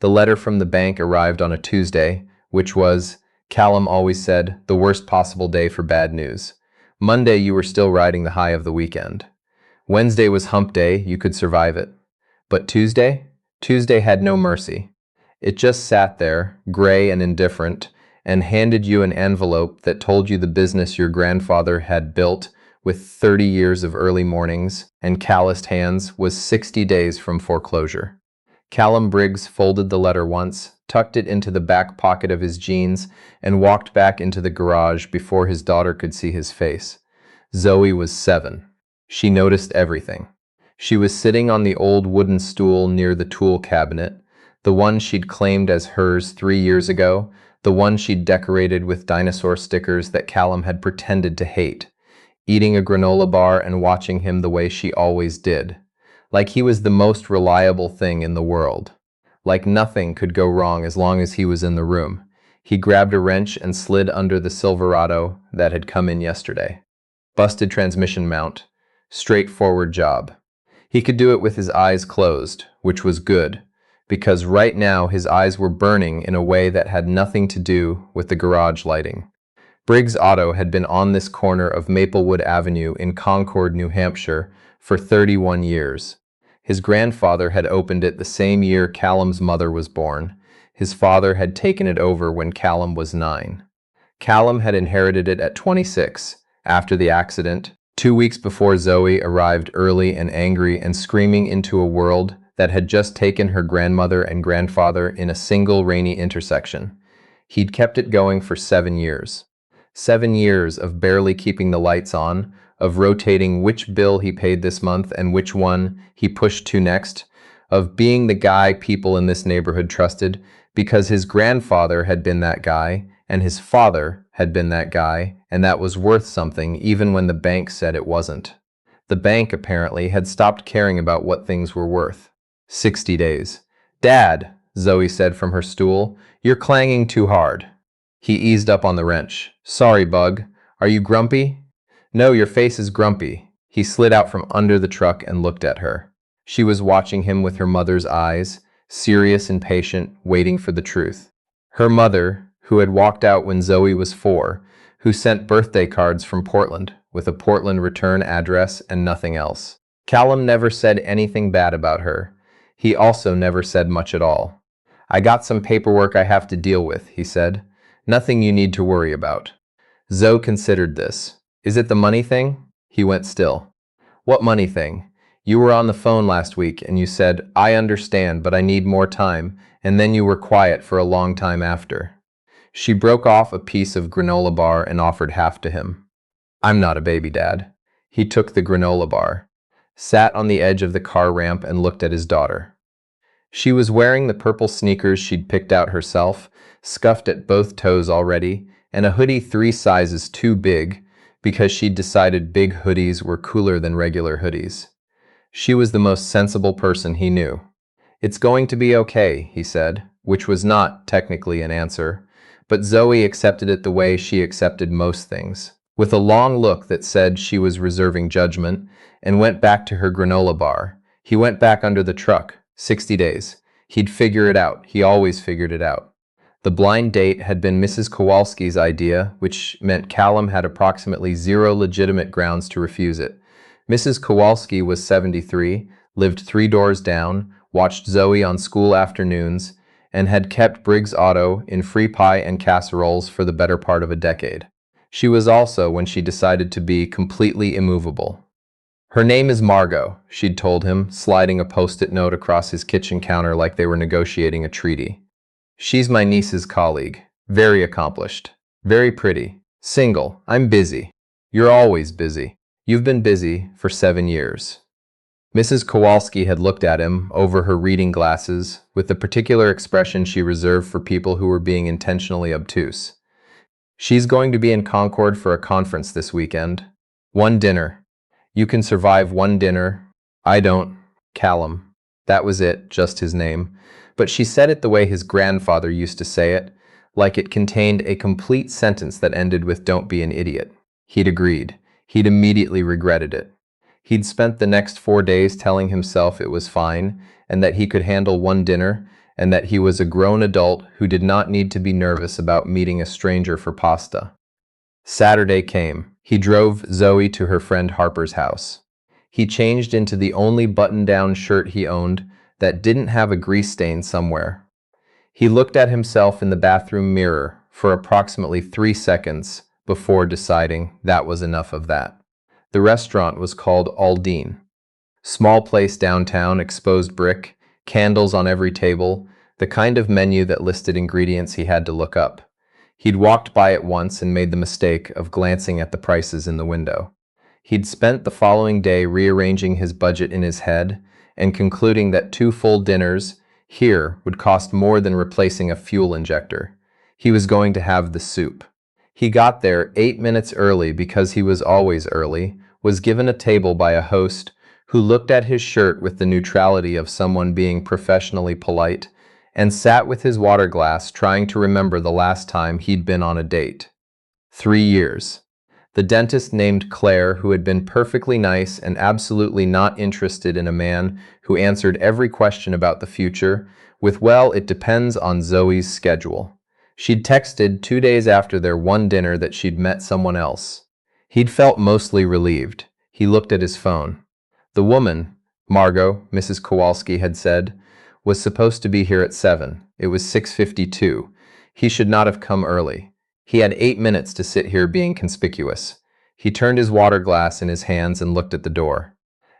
The letter from the bank arrived on a Tuesday, which was, Callum always said, the worst possible day for bad news. Monday, you were still riding the high of the weekend. Wednesday was hump day, you could survive it. But Tuesday? Tuesday had no mercy. It just sat there, gray and indifferent, and handed you an envelope that told you the business your grandfather had built with 30 years of early mornings and calloused hands was 60 days from foreclosure. Callum Briggs folded the letter once, tucked it into the back pocket of his jeans, and walked back into the garage before his daughter could see his face. Zoe was 7. She noticed everything. She was sitting on the old wooden stool near the tool cabinet, the one she'd claimed as hers 3 years ago, the one she'd decorated with dinosaur stickers that Callum had pretended to hate, eating a granola bar and watching him the way she always did, like he was the most reliable thing in the world. Like nothing could go wrong as long as he was in the room. He grabbed a wrench and slid under the Silverado that had come in yesterday. Busted transmission mount. Straightforward job. He could do it with his eyes closed, which was good, because right now his eyes were burning in a way that had nothing to do with the garage lighting. Briggs Auto had been on this corner of Maplewood Avenue in Concord, New Hampshire, for 31 years. His grandfather had opened it the same year Callum's mother was born. His father had taken it over when Callum was 9. Callum had inherited it at 26, after the accident, 2 weeks before Zoe arrived early and angry and screaming into a world that had just taken her grandmother and grandfather in a single rainy intersection. He'd kept it going for 7 years. 7 years of barely keeping the lights on, of rotating which bill he paid this month and which one he pushed to next, of being the guy people in this neighborhood trusted because his grandfather had been that guy and his father had been that guy, and that was worth something even when the bank said it wasn't. The bank apparently had stopped caring about what things were worth. 60 days. "Dad," Zoe said from her stool, "you're clanging too hard." He eased up on the wrench. "Sorry, Bug. Are you grumpy?" "No, your face is grumpy." He slid out from under the truck and looked at her. She was watching him with her mother's eyes, serious and patient, waiting for the truth. Her mother, who had walked out when Zoe was 4, who sent birthday cards from Portland, with a Portland return address and nothing else. Callum never said anything bad about her. He also never said much at all. "I got some paperwork I have to deal with," he said. "Nothing you need to worry about." Zoe considered this. "Is it the money thing?" He went still. "What money thing? You were on the phone last week and you said, 'I understand, but I need more time,' and then you were quiet for a long time after." She broke off a piece of granola bar and offered half to him. "I'm not a baby, Dad." He took the granola bar, sat on the edge of the car ramp and looked at his daughter. She was wearing the purple sneakers she'd picked out herself, scuffed at both toes already, and a hoodie 3 sizes too big because she'd decided big hoodies were cooler than regular hoodies. She was the most sensible person he knew. "It's going to be okay," he said, which was not technically an answer, but Zoe accepted it the way she accepted most things, with a long look that said she was reserving judgment, and went back to her granola bar. He went back under the truck. 60 days. He'd figure it out. He always figured it out. The blind date had been Mrs. Kowalski's idea, which meant Callum had approximately 0 legitimate grounds to refuse it. Mrs. Kowalski was 73, lived 3 doors down, watched Zoe on school afternoons, and had kept Briggs Auto in free pie and casseroles for the better part of a decade. She was also when she decided to be completely immovable. "Her name is Margot," she'd told him, sliding a post-it note across his kitchen counter like they were negotiating a treaty. "She's my niece's colleague. Very accomplished. Very pretty. Single. I'm busy." "You're always busy. You've been busy for 7 years." Mrs. Kowalski had looked at him over her reading glasses with the particular expression she reserved for people who were being intentionally obtuse. "She's going to be in Concord for a conference this weekend. 1 dinner. You can survive 1 dinner. I don't." Callum. That was it, just his name. But she said it the way his grandfather used to say it, like it contained a complete sentence that ended with "don't be an idiot." He'd agreed. He'd immediately regretted it. He'd spent the next 4 days telling himself it was fine and that he could handle 1 dinner, and that he was a grown adult who did not need to be nervous about meeting a stranger for pasta. Saturday came. He drove Zoe to her friend Harper's house. He changed into the only button-down shirt he owned that didn't have a grease stain somewhere. He looked at himself in the bathroom mirror for approximately 3 seconds before deciding that was enough of that. The restaurant was called Aldine. Small place downtown, exposed brick, candles on every table, the kind of menu that listed ingredients he had to look up. He'd walked by it once and made the mistake of glancing at the prices in the window. He'd spent the following day rearranging his budget in his head and concluding that 2 full dinners here would cost more than replacing a fuel injector. He was going to have the soup. He got there 8 minutes early because he was always early, was given a table by a host who looked at his shirt with the neutrality of someone being professionally polite, and sat with his water glass trying to remember the last time he'd been on a date. 3 years. The dentist named Claire, who had been perfectly nice and absolutely not interested in a man who answered every question about the future with, "Well, it depends on Zoe's schedule." She'd texted 2 days after their one dinner that she'd met someone else. He'd felt mostly relieved. He looked at his phone. The woman, Margot, Mrs. Kowalski had said, was supposed to be here at 7. It was 6:52. He should not have come early. He had 8 minutes to sit here being conspicuous. He turned his water glass in his hands and looked at the door.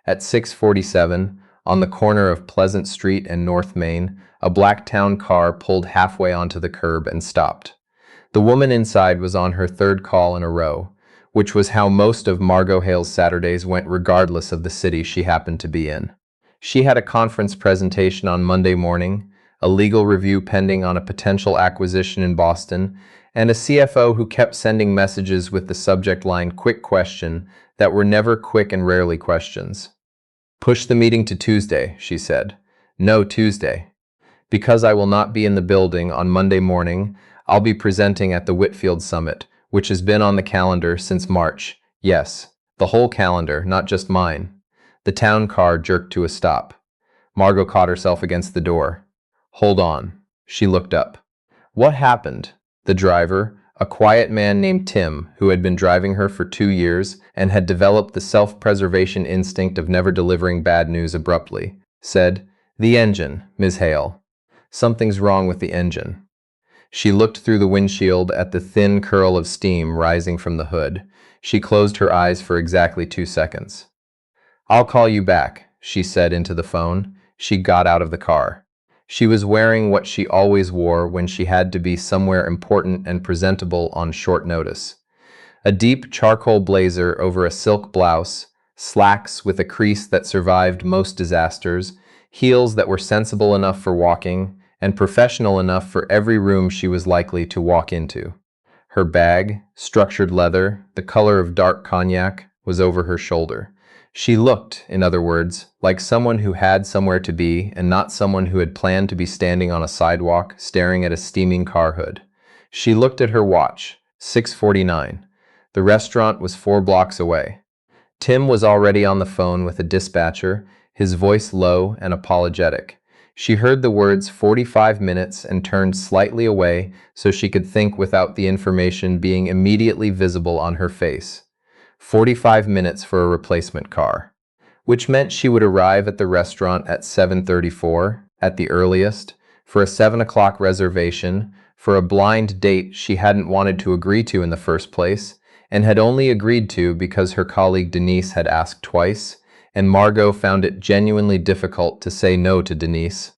At 6:47, on the corner of Pleasant Street and North Main, a black town car pulled halfway onto the curb and stopped. The woman inside was on her 3rd call in a row, which was how most of Margot Hale's Saturdays went regardless of the city she happened to be in. She had a conference presentation on Monday morning, a legal review pending on a potential acquisition in Boston, and a CFO who kept sending messages with the subject line "quick question" that were never quick and rarely questions. "Push the meeting to Tuesday," she said. "No, Tuesday. Because I will not be in the building on Monday morning, I'll be presenting at the Whitfield Summit, which has been on the calendar since March. Yes, the whole calendar, not just mine." The town car jerked to a stop. Margot caught herself against the door. "Hold on." She looked up. "What happened?" The driver, a quiet man named Tim, who had been driving her for 2 years and had developed the self-preservation instinct of never delivering bad news abruptly, said, "The engine, Ms. Hale. Something's wrong with the engine." She looked through the windshield at the thin curl of steam rising from the hood. She closed her eyes for exactly 2 seconds. "I'll call you back," she said into the phone. She got out of the car. She was wearing what she always wore when she had to be somewhere important and presentable on short notice. A deep charcoal blazer over a silk blouse, slacks with a crease that survived most disasters, heels that were sensible enough for walking, and professional enough for every room she was likely to walk into. Her bag, structured leather, the color of dark cognac, was over her shoulder. She looked, in other words, like someone who had somewhere to be and not someone who had planned to be standing on a sidewalk staring at a steaming car hood. She looked at her watch, 6:49. The restaurant was 4 blocks away. Tim was already on the phone with a dispatcher, his voice low and apologetic. She heard the words 45 minutes and turned slightly away so she could think without the information being immediately visible on her face. 45 minutes for a replacement car, which meant she would arrive at the restaurant at 7:34, at the earliest, for a 7 o'clock reservation, for a blind date she hadn't wanted to agree to in the first place, and had only agreed to because her colleague Denise had asked twice, and Margot found it genuinely difficult to say no to Denise,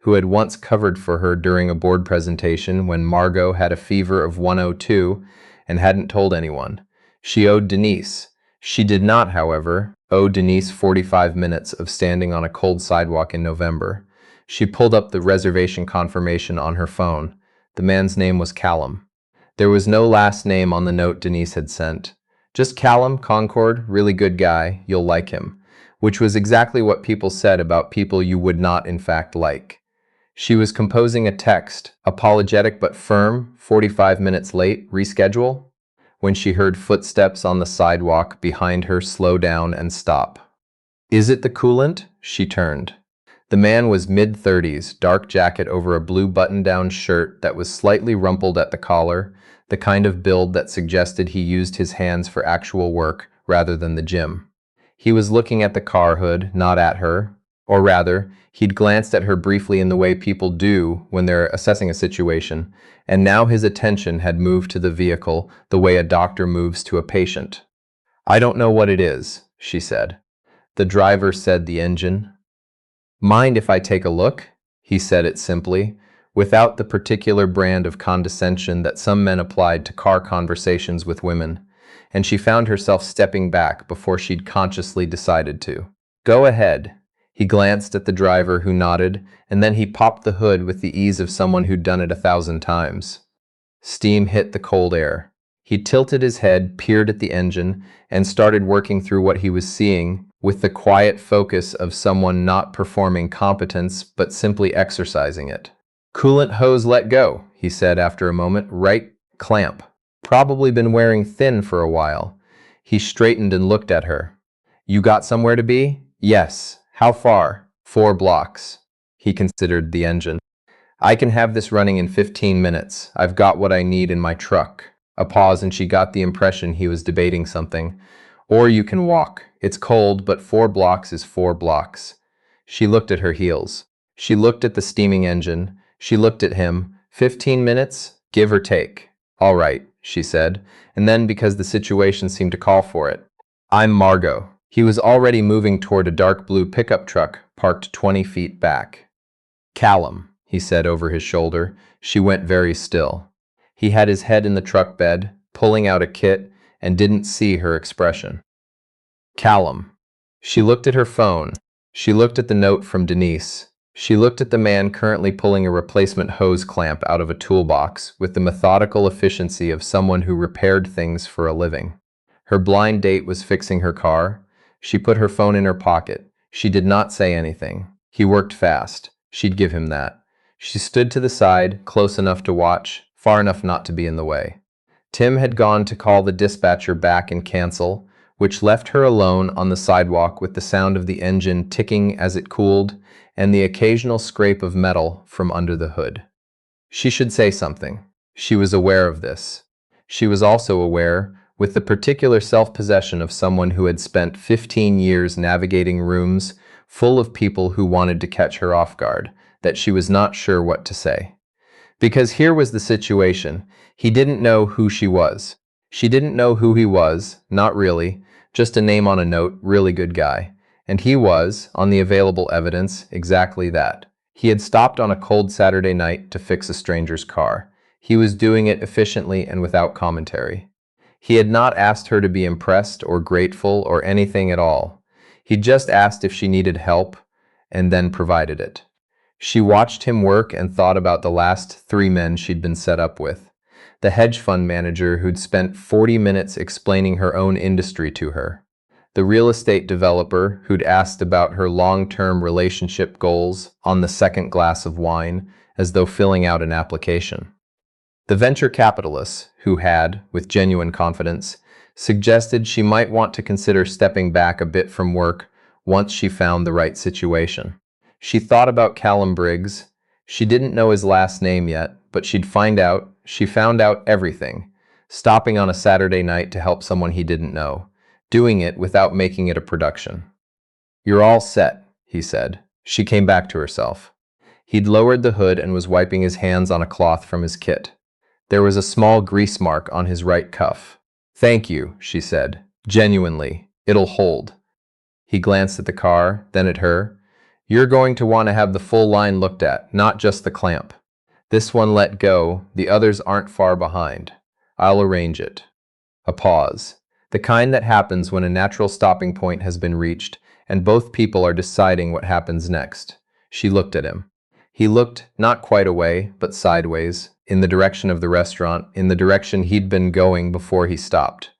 who had once covered for her during a board presentation when Margot had a fever of 102 and hadn't told anyone. She owed Denise. She did not, however, owe Denise 45 minutes of standing on a cold sidewalk in November. She pulled up the reservation confirmation on her phone. The man's name was Callum. There was no last name on the note Denise had sent. Just Callum, Concord, really good guy, you'll like him, which was exactly what people said about people you would not in fact like. She was composing a text, apologetic but firm, 45 minutes late, reschedule, when she heard footsteps on the sidewalk behind her slow down and stop. "Is it the coolant?" She turned. The man was mid-30s, dark jacket over a blue button-down shirt that was slightly rumpled at the collar, the kind of build that suggested he used his hands for actual work rather than the gym. He was looking at the car hood, not at her. Or rather, he'd glanced at her briefly in the way people do when they're assessing a situation, and now his attention had moved to the vehicle the way a doctor moves to a patient. "I don't know what it is," she said. The driver said the engine. "Mind if I take a look?" He said it simply, without the particular brand of condescension that some men applied to car conversations with women, and she found herself stepping back before she'd consciously decided to. "Go ahead." He glanced at the driver, who nodded, and then he popped the hood with the ease of someone who'd done it 1,000 times. Steam hit the cold air. He tilted his head, peered at the engine, and started working through what he was seeing with the quiet focus of someone not performing competence but simply exercising it. "Coolant hose let go," he said after a moment. "Right clamp. Probably been wearing thin for a while." He straightened and looked at her. "You got somewhere to be?" "Yes." "How far?" 4 blocks. He considered the engine. "I can have this running in 15 minutes. I've got what I need in my truck." A pause, and she got the impression he was debating something. "Or you can walk. It's cold, but 4 blocks is 4 blocks." She looked at her heels. She looked at the steaming engine. She looked at him. 15 minutes? Give or take. "All right," she said, and then, because the situation seemed to call for it, "I'm Margot." He was already moving toward a dark blue pickup truck parked 20 feet back. "Callum," he said over his shoulder. She went very still. He had his head in the truck bed, pulling out a kit, and didn't see her expression. "Callum." She looked at her phone. She looked at the note from Denise. She looked at the man currently pulling a replacement hose clamp out of a toolbox with the methodical efficiency of someone who repaired things for a living. Her blind date was fixing her car. She put her phone in her pocket. She did not say anything. He worked fast. She'd give him that. She stood to the side, close enough to watch, far enough not to be in the way. Tim had gone to call the dispatcher back and cancel, which left her alone on the sidewalk with the sound of the engine ticking as it cooled and the occasional scrape of metal from under the hood. She should say something. She was aware of this. She was also aware, with the particular self-possession of someone who had spent 15 years navigating rooms full of people who wanted to catch her off guard, that she was not sure what to say. Because here was the situation. He didn't know who she was. She didn't know who he was, not really, just a name on a note, really good guy. And he was, on the available evidence, exactly that. He had stopped on a cold Saturday night to fix a stranger's car. He was doing it efficiently and without commentary. He had not asked her to be impressed or grateful or anything at all. He'd just asked if she needed help, and then provided it. She watched him work and thought about the last 3 men she'd been set up with. The hedge fund manager who'd spent 40 minutes explaining her own industry to her. The real estate developer who'd asked about her long-term relationship goals on the second glass of wine, as though filling out an application. The venture capitalist who had, with genuine confidence, suggested she might want to consider stepping back a bit from work once she found the right situation. She thought about Callum Briggs. She didn't know his last name yet, but she'd find out. She found out everything. Stopping on a Saturday night to help someone he didn't know. Doing it without making it a production. "You're all set," he said. She came back to herself. He'd lowered the hood and was wiping his hands on a cloth from his kit. There was a small grease mark on his right cuff. "Thank you," she said. "Genuinely. It'll hold." He glanced at the car, then at her. "You're going to want to have the full line looked at, not just the clamp. This one let go, the others aren't far behind. I'll arrange it." A pause. The kind that happens when a natural stopping point has been reached and both people are deciding what happens next. She looked at him. He looked not quite away, but sideways, in the direction of the restaurant, in the direction he'd been going before he stopped.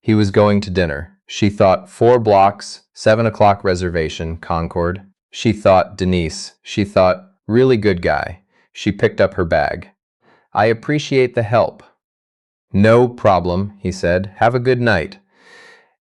He was going to dinner. She thought 4 blocks, 7 o'clock reservation, Concord. She thought Denise. She thought, really good guy. She picked up her bag. "I appreciate the help." "No problem," he said. "Have a good night."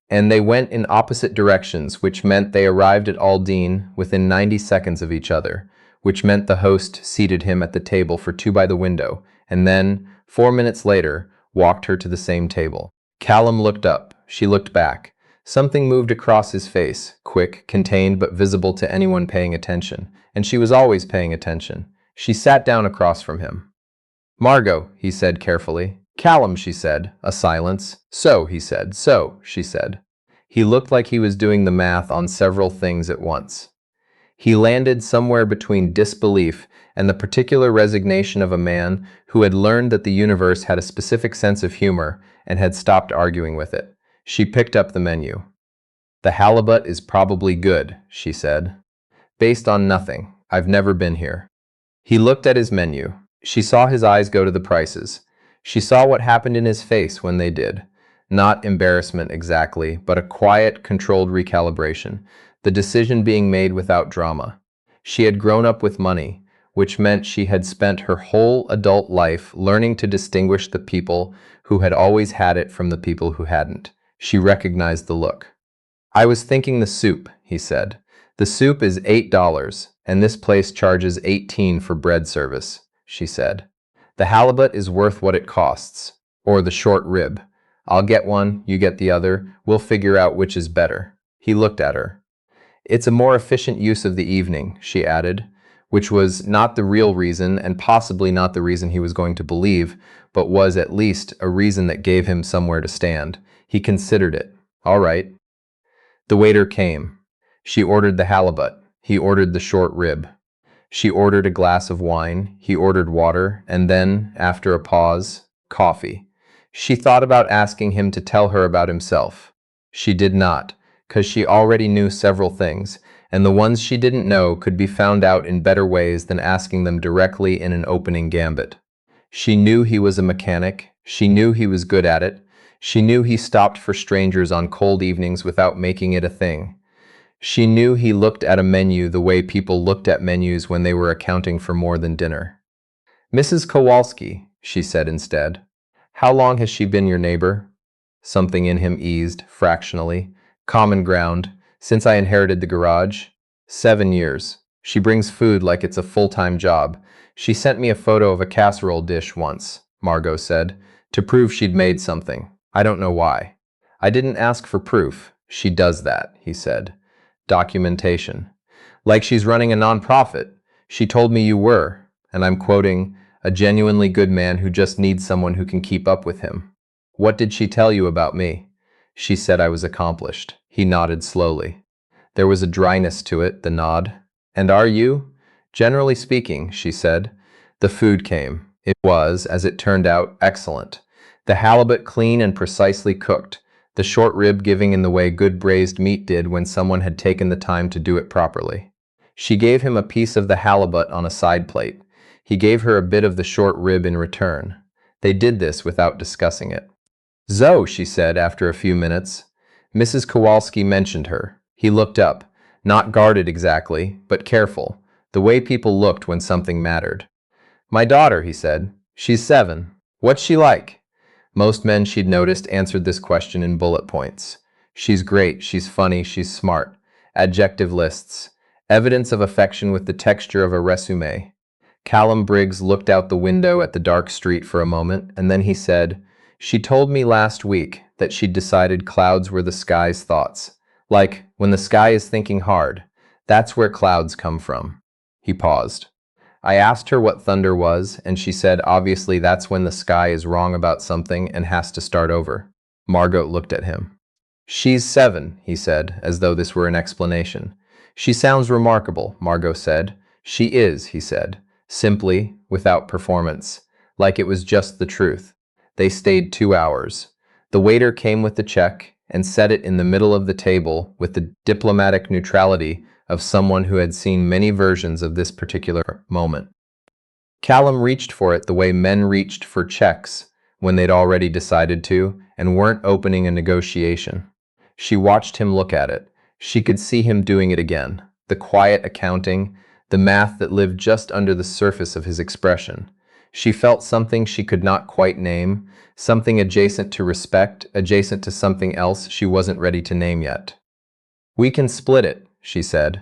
and they went in opposite directions, which meant they arrived at Aldine within 90 seconds of each other, which meant the host seated him at the table for two by the window, and then, 4 minutes later, walked her to the same table. Callum looked up. She looked back. Something moved across his face, quick, contained, but visible to anyone paying attention, and she was always paying attention. She sat down across from him. "Margot," he said carefully. "Callum," she said. A silence. "So," he said. "So," she said. He looked like he was doing the math on several things at once. He landed somewhere between disbelief and the particular resignation of a man who had learned that the universe had a specific sense of humor and had stopped arguing with it. She picked up the menu. "The halibut is probably good," she said. "Based on nothing. I've never been here." He looked at his menu. She saw his eyes go to the prices. She saw what happened in his face when they did. Not embarrassment exactly, but a quiet, controlled recalibration, the decision being made without drama. She had grown up with money, which meant she had spent her whole adult life learning to distinguish the people who had always had it from the people who hadn't. She recognized the look. "I was thinking the soup," he said. "The soup is $8, and this place charges $18 for bread service," she said. "The halibut is worth what it costs, or the short rib. I'll get one, you get the other, we'll figure out which is better." He looked at her. "It's a more efficient use of the evening," she added, which was not the real reason and possibly not the reason he was going to believe, but was at least a reason that gave him somewhere to stand. He considered it. "All right." The waiter came. She ordered the halibut. He ordered the short rib. She ordered a glass of wine. He ordered water, and then, after a pause, coffee. She thought about asking him to tell her about himself. She did not, because she already knew several things, and the ones she didn't know could be found out in better ways than asking them directly in an opening gambit. She knew he was a mechanic. She knew he was good at it. She knew he stopped for strangers on cold evenings without making it a thing. She knew he looked at a menu the way people looked at menus when they were accounting for more than dinner. "Mrs. Kowalski," she said instead. "How long has she been your neighbor?" Something in him eased, fractionally. "Common ground. Since I inherited the garage?" "7 years. She brings food like it's a full-time job. She sent me a photo of a casserole dish once," Margot said, "to prove she'd made something. I don't know why." "I didn't ask for proof. She does that," he said. "Documentation. Like she's running a nonprofit. She told me you were, and I'm quoting, a genuinely good man who just needs someone who can keep up with him." "What did she tell you about me?" "She said I was accomplished." He nodded slowly. There was a dryness to it, the nod. "And are you?" "Generally speaking," she said. The food came. It was, as it turned out, excellent. The halibut clean and precisely cooked, the short rib giving in the way good braised meat did when someone had taken the time to do it properly. She gave him a piece of the halibut on a side plate. He gave her a bit of the short rib in return. They did this without discussing it. "Zoe," she said after a few minutes. Mrs. Kowalski mentioned her. He looked up, not guarded exactly, but careful, the way people looked when something mattered. "My daughter," he said. "She's 7. What's she like?" Most men she'd noticed answered this question in bullet points. "She's great, she's funny, she's smart." Adjective lists. Evidence of affection with the texture of a resume. Callum Briggs looked out the window at the dark street for a moment, and then he said, "She told me last week that she'd decided clouds were the sky's thoughts. Like, when the sky is thinking hard, that's where clouds come from." He paused. "I asked her what thunder was, and she said obviously that's when the sky is wrong about something and has to start over." Margot looked at him. "She's 7, he said, as though this were an explanation. "She sounds remarkable," Margot said. "She is," he said, simply, without performance, like it was just the truth. They stayed 2 hours. The waiter came with the check and set it in the middle of the table with the diplomatic neutrality of someone who had seen many versions of this particular moment. Callum reached for it the way men reached for checks when they'd already decided to and weren't opening a negotiation. She watched him look at it. She could see him doing it again. The quiet accounting, the math that lived just under the surface of his expression. She felt something she could not quite name, something adjacent to respect, adjacent to something else she wasn't ready to name yet. "We can split it," she said.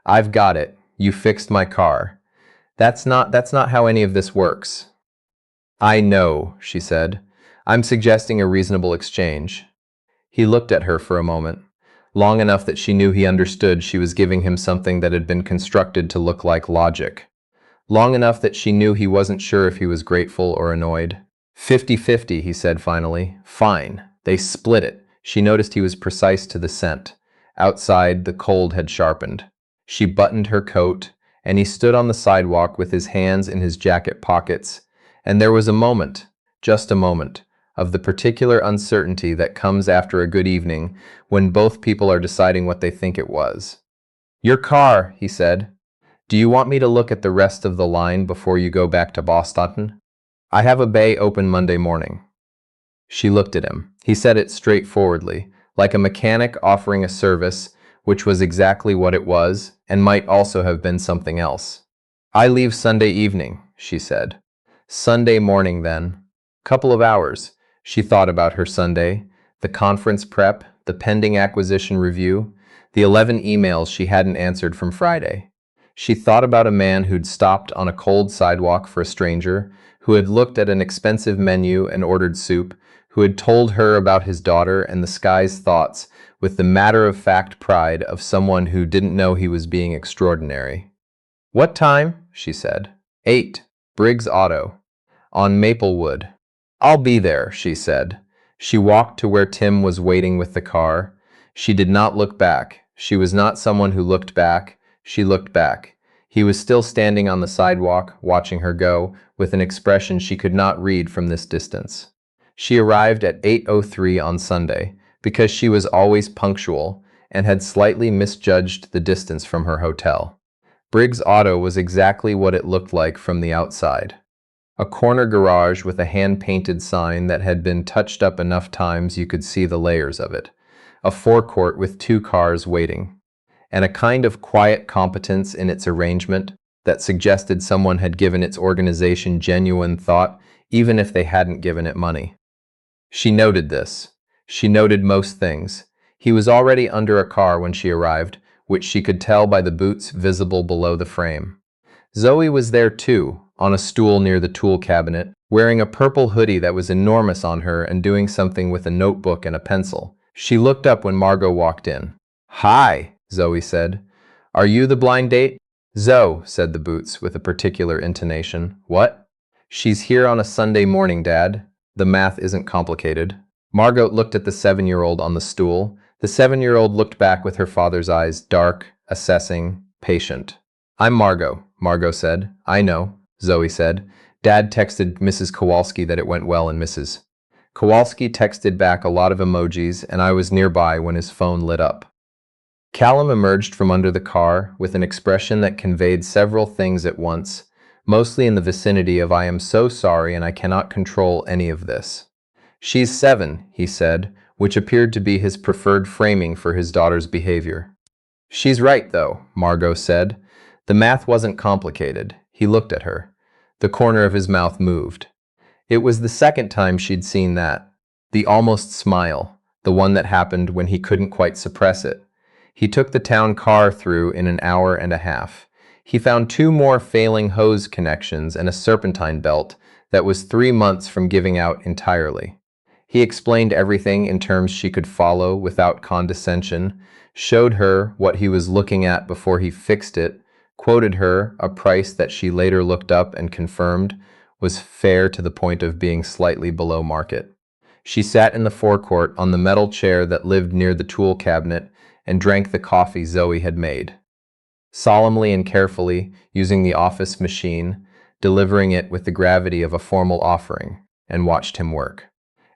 "I've got it. You fixed my car. That's not how any of this works." "I know," she said. "I'm suggesting a reasonable exchange." He looked at her for a moment, long enough that she knew he understood she was giving him something that had been constructed to look like logic. Long enough that she knew he wasn't sure if he was grateful or annoyed. 50-50, he said finally. "Fine." They split it. She noticed he was precise to the cent. Outside, the cold had sharpened. She buttoned her coat, and he stood on the sidewalk with his hands in his jacket pockets, and there was a moment, just a moment, of the particular uncertainty that comes after a good evening when both people are deciding what they think it was. "Your car," he said. "Do you want me to look at the rest of the line before you go back to Boston? I have a bay open Monday morning." She looked at him. He said it straightforwardly, like a mechanic offering a service, which was exactly what it was, and might also have been something else. "I leave Sunday evening," she said. "Sunday morning, then." Couple of hours. She thought about her Sunday, the conference prep, the pending acquisition review, the 11 emails she hadn't answered from Friday. She thought about a man who'd stopped on a cold sidewalk for a stranger, who had looked at an expensive menu and ordered soup, who had told her about his daughter and the sky's thoughts with the matter-of-fact pride of someone who didn't know he was being extraordinary. "What time?" she said. 8. Briggs Auto. On Maplewood. "I'll be there," she said. She walked to where Tim was waiting with the car. She did not look back. She was not someone who looked back. She looked back. He was still standing on the sidewalk, watching her go, with an expression she could not read from this distance. She arrived at 8:03 on Sunday, because she was always punctual, and had slightly misjudged the distance from her hotel. Briggs Auto was exactly what it looked like from the outside. A corner garage with a hand-painted sign that had been touched up enough times you could see the layers of it. A forecourt with 2 cars waiting. And a kind of quiet competence in its arrangement that suggested someone had given its organization genuine thought, even if they hadn't given it money. She noted this. She noted most things. He was already under a car when she arrived, which she could tell by the boots visible below the frame. Zoe was there too, on a stool near the tool cabinet, wearing a purple hoodie that was enormous on her and doing something with a notebook and a pencil. She looked up when Margot walked in. "Hi," Zoe said. "Are you the blind date?" "Zoe," said the boots with a particular intonation. "What?" "She's here on a Sunday morning, Dad. The math isn't complicated." Margot looked at the 7-year-old on the stool. The 7-year-old looked back with her father's eyes, dark, assessing, patient. "I'm Margot," Margot said. "I know," Zoe said. "Dad texted Mrs. Kowalski that it went well and Mrs. Kowalski texted back a lot of emojis, and I was nearby when his phone lit up." Callum emerged from under the car with an expression that conveyed several things at once, mostly in the vicinity of "I am so sorry and I cannot control any of this." "She's 7, he said, which appeared to be his preferred framing for his daughter's behavior. "She's right, though," Margot said. The math wasn't complicated. He looked at her. The corner of his mouth moved. It was the second time she'd seen that. The almost smile, the one that happened when he couldn't quite suppress it. He took the town car through in an hour and a half. He found 2 more failing hose connections and a serpentine belt that was 3 months from giving out entirely. He explained everything in terms she could follow without condescension, showed her what he was looking at before he fixed it, quoted her a price that she later looked up and confirmed was fair to the point of being slightly below market. She sat in the forecourt on the metal chair that lived near the tool cabinet and drank the coffee Zoe had made. Solemnly and carefully, using the office machine, delivering it with the gravity of a formal offering, and watched him work.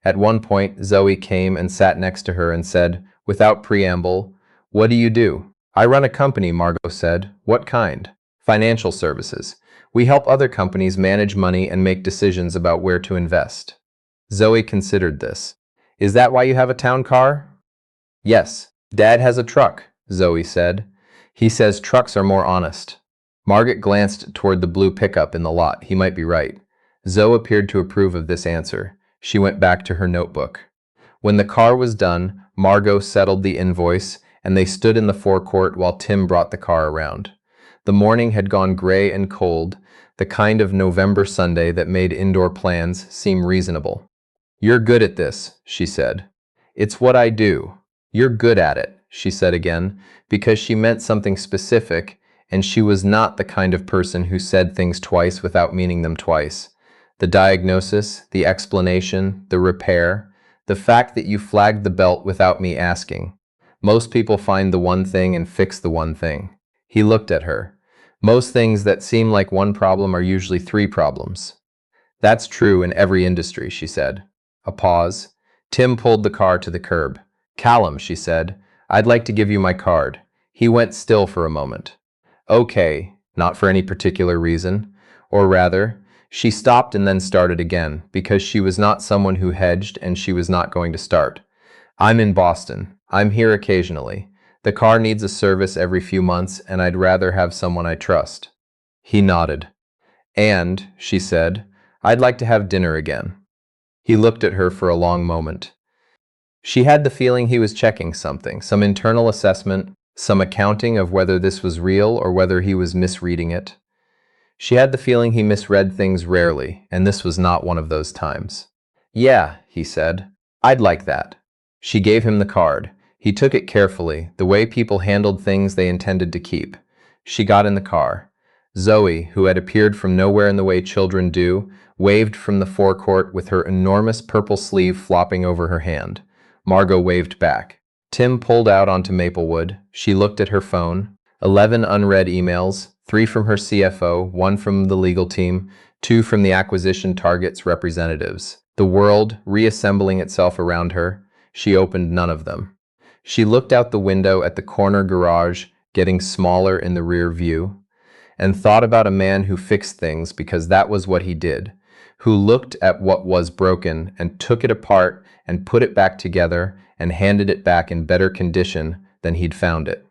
At one point, Zoe came and sat next to her and said, without preamble, "What do you do?" "I run a company," Margot said. "What kind?" "Financial services. We help other companies manage money and make decisions about where to invest." Zoe considered this. "Is that why you have a town car?" "Yes. Dad has a truck," Zoe said. "He says trucks are more honest." Margaret glanced toward the blue pickup in the lot. He might be right. Zoe appeared to approve of this answer. She went back to her notebook. When the car was done, Margot settled the invoice, and they stood in the forecourt while Tim brought the car around. The morning had gone gray and cold, the kind of November Sunday that made indoor plans seem reasonable. "You're good at this," she said. "It's what I do." "You're good at it," she said again, because she meant something specific, and she was not the kind of person who said things twice without meaning them twice. The diagnosis, the explanation, the repair, the fact that you flagged the belt without me asking. Most people find the one thing and fix the one thing. He looked at her. Most things that seem like one problem are usually three problems. "That's true in every industry," she said. A pause. Tim pulled the car to the curb. "Callum," she said, "I'd like to give you my card." He went still for a moment. "Okay, not for any particular reason." Or rather, she stopped and then started again, because she was not someone who hedged and she was not going to start. "I'm in Boston. I'm here occasionally. The car needs a service every few months, and I'd rather have someone I trust." He nodded. "And," she said, "I'd like to have dinner again." He looked at her for a long moment. She had the feeling he was checking something, some internal assessment, some accounting of whether this was real or whether he was misreading it. She had the feeling he misread things rarely, and this was not one of those times. "Yeah," he said, "I'd like that." She gave him the card. He took it carefully, the way people handled things they intended to keep. She got in the car. Zoe, who had appeared from nowhere in the way children do, waved from the forecourt with her enormous purple sleeve flopping over her hand. Margot waved back. Tim pulled out onto Maplewood. She looked at her phone. 11 unread emails, 3 from her CFO, 1 from the legal team, 2 from the acquisition target's representatives. The world reassembling itself around her. She opened none of them. She looked out the window at the corner garage, getting smaller in the rear view, and thought about a man who fixed things because that was what he did, who looked at what was broken and took it apart and put it back together and handed it back in better condition than he'd found it.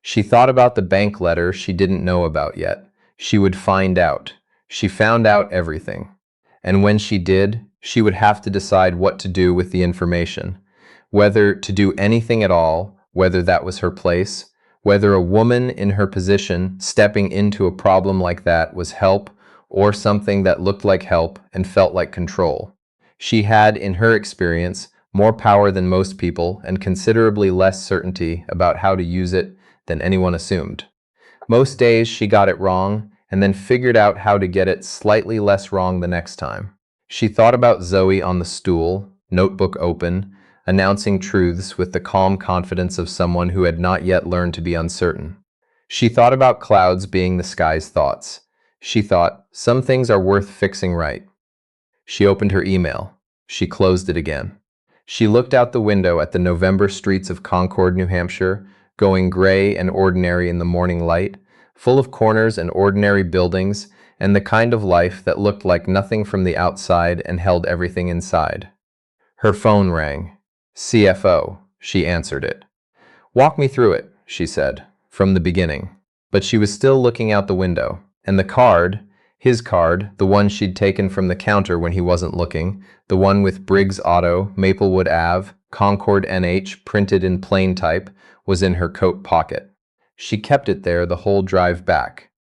She thought about the bank letter she didn't know about yet. She would find out. She found out everything. And when she did, she would have to decide what to do with the information. Whether to do anything at all, whether that was her place, whether a woman in her position stepping into a problem like that was help or something that looked like help and felt like control. She had, in her experience, more power than most people and considerably less certainty about how to use it than anyone assumed. Most days she got it wrong and then figured out how to get it slightly less wrong the next time. She thought about Zoe on the stool, notebook open, announcing truths with the calm confidence of someone who had not yet learned to be uncertain. She thought about clouds being the sky's thoughts. She thought, some things are worth fixing right. She opened her email. She closed it again. She looked out the window at the November streets of Concord, New Hampshire, going gray and ordinary in the morning light, full of corners and ordinary buildings, and the kind of life that looked like nothing from the outside and held everything inside. Her phone rang. "CFO," she answered it. "Walk me through it," she said, from the beginning. But she was still looking out the window, and the card, his card, the one she'd taken from the counter when he wasn't looking, the one with Briggs Auto, Maplewood Ave, Concord NH printed in plain type, was in her coat pocket. She kept it there the whole drive back.